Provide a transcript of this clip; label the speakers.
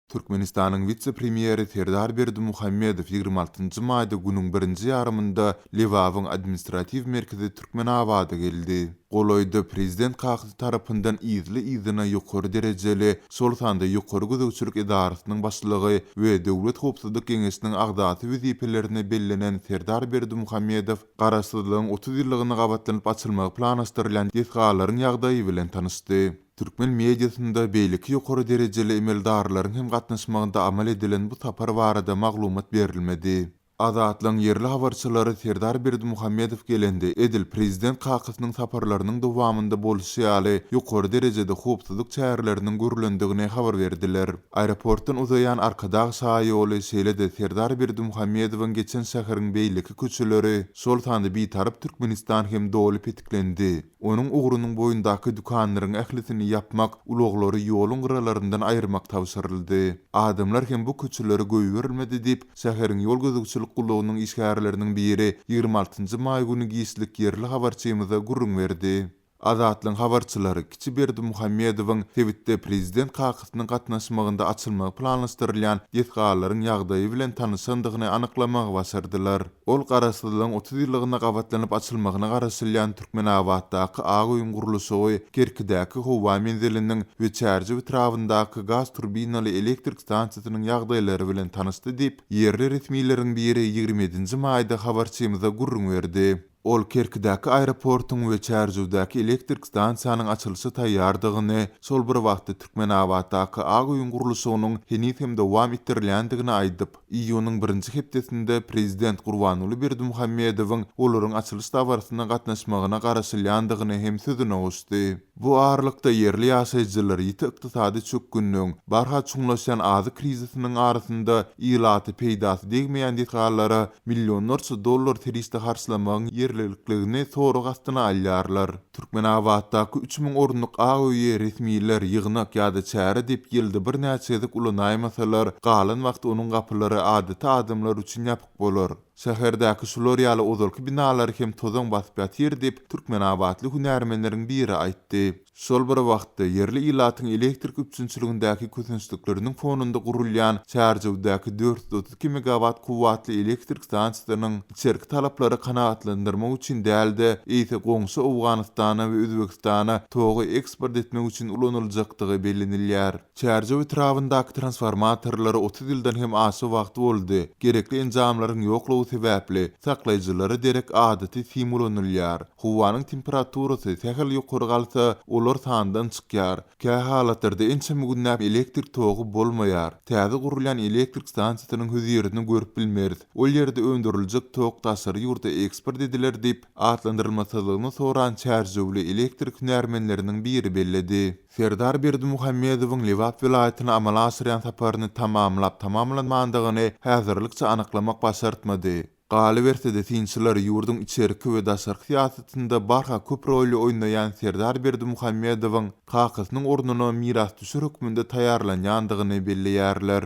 Speaker 1: Türkmenistanyň vice-premieri Serdar Berdimuhammedow 26-njy maýda günüň 1-nji ýarymynda Lewawyň administrativ merkezi Türkmenabada geldi. Goloýda prezident kakty tarapyndan izli-izine ýokary derejeli Sultanda ýokary gözegçilik idarasynyň başlygy we Döwlet Howpsuzlyk Geňeşiniň agdaty wezipelerine bellenen Serdar Berdimuhammedow garaşsyzlygyň 30 ýyllygyny gabatlanyp açylmagy planlaşdyrylan ýetgalaryň ýagdaýy bilen tanışdy. Türkmen mediasynda beýleki ýokary derejeli emeldarlaryň hem gatnaşmagynda amal edilen bu tapar barada maglumat berilmedi. Azatlyň yerli habarçylary Serdar Berdimuhammedow gelende edil prezident kakysynyň saparlarynyň dowamynda boluşy ýaly ýokary derejede howpsuzlyk çäherleriniň görülendigine habar berdiler. Aeroportdan uzayan arkadaş saýoly şeýlede Serdar Berdimuhammedowyň geçen şäheriň beýleki köçeleri Sultanda bir tarap Türkmenistan hem dowly petiklendi. Onuň ugurunyň boýundaky dukanlaryň ählisini ýapmak, uloglary ýoluň gyralaryndan aýyrmak tawsyryldy. Adamlar hem bu köçeleri göýberilmedi diýip şäheriň ýol gözegçilik gullugynyň işgärleriniň biri 26-njy maý güni giýislik yerli habarçymyza gurrun berdi. Azatlyň habarçylary Kiçi Berdimuhammedowyň Twitter'de prezident kakysynyň gatnaşmagynda açylmagy planlaşdyrylýan ýetgalaryň ýagdaýy bilen tanışandygyny anyklamagy başardylar. Ol garaşsyzlygyň 30 ýyllygyna gabatlanyp açylmagyna garaşylýan Türkmenabaddaky Agoýun gurulşy, Kerkidäki howa menziliniň we Çärji etrafyndaky gaz turbinaly elektrik stansiýasynyň ýagdaýlary bilen tanışdy diýip yerli resmiýleriň biri 27-nji maýda habarçymyza gurrun berdi. Ol Kerkidäki aeroportuň we Çärjiwdäki elektrik stansiýanyň açylşy taýýardygyny, şol bir wagtda Türkmenabaddaky Agoýun gurulşynyň henüz hem dowam etdirilýändigini aýdyp, iýunyň 1-nji hepdesinde prezident Gurbanuly Berdimuhammedowyň olaryň açylış dawaryna gatnaşmagyna garaşylýandygyny hem sözüne goşdy. Bu aralykda yerli ýaşaýjylar ýeti ykdysady çökgünniň, barha çuňlaşan azy krizisiniň arasynda ýylaty peýdasy degmeýän detgallara millionlarça dollar teriste harçlamagyň yerlilikligini soruq astyna alýarlar. Türkmenabaddaky 3000 orunluk Agoýy resmiýetler ýygnak ýa-da çäre diýip ýylda bir näçedik ulanaýmasalar, galan wagt onuň gapylary adeta adamlar üçin ýapyk bolar. Şäherdäki şular ýaly ozalky binalar hem tozaň basyp ýatyr diýip Türkmenabadly hünärmenleriň biri aýtdy. Şol bir wagtda yerli ýylatyň elektrik üçinçiligindäki kösünçlikleriniň fonunda gurulýan Çärjiwdäki 432 megawatt kuwwatly elektrik stansiýasynyň içerki talaplary kanagatlandyrmak üçin dälde ýa-da goňşy Awganystana we Özbekistana togy eksport etmek üçin ulanyljakdygy bellenilýär. Çärjiw etrafyndaky transformatorlary 30 ýyldan hem aşy wagt boldy. Gerekli enjamlaryň ýoklugy sebäpli saklaýjylary derek adaty simulanylýar. Howanyň temperaturasy tähel ýokary galsa, olar tandan çykýar. Käy halatlarda ençe mügünnäp elektrik togy bolmaýar. Täze gurulýan elektrik stansiýasynyň höziýerini görüp bilmeris. Ol ýerde öndüriljek tok taşary ýurda eksport ediler diýip atlandyrylmasalygyny soran Çärjiwli elektrik hünärmenleriniň biri belledi. Serdar Berdimuhammedowyň Lewap vilayatyna amala asyrýan saparyny tamamlanmandygyny häzirlikçe anyklamak başartmady. Galy bersede tinçiler ýurdun içerki we daşarky ýasatynda barha köp rolly oýnaýan Serdar Berdimuhammedowyň kakysynyň ornuny miras düşür hükmünde taýýarlanýandygyny belleýärler.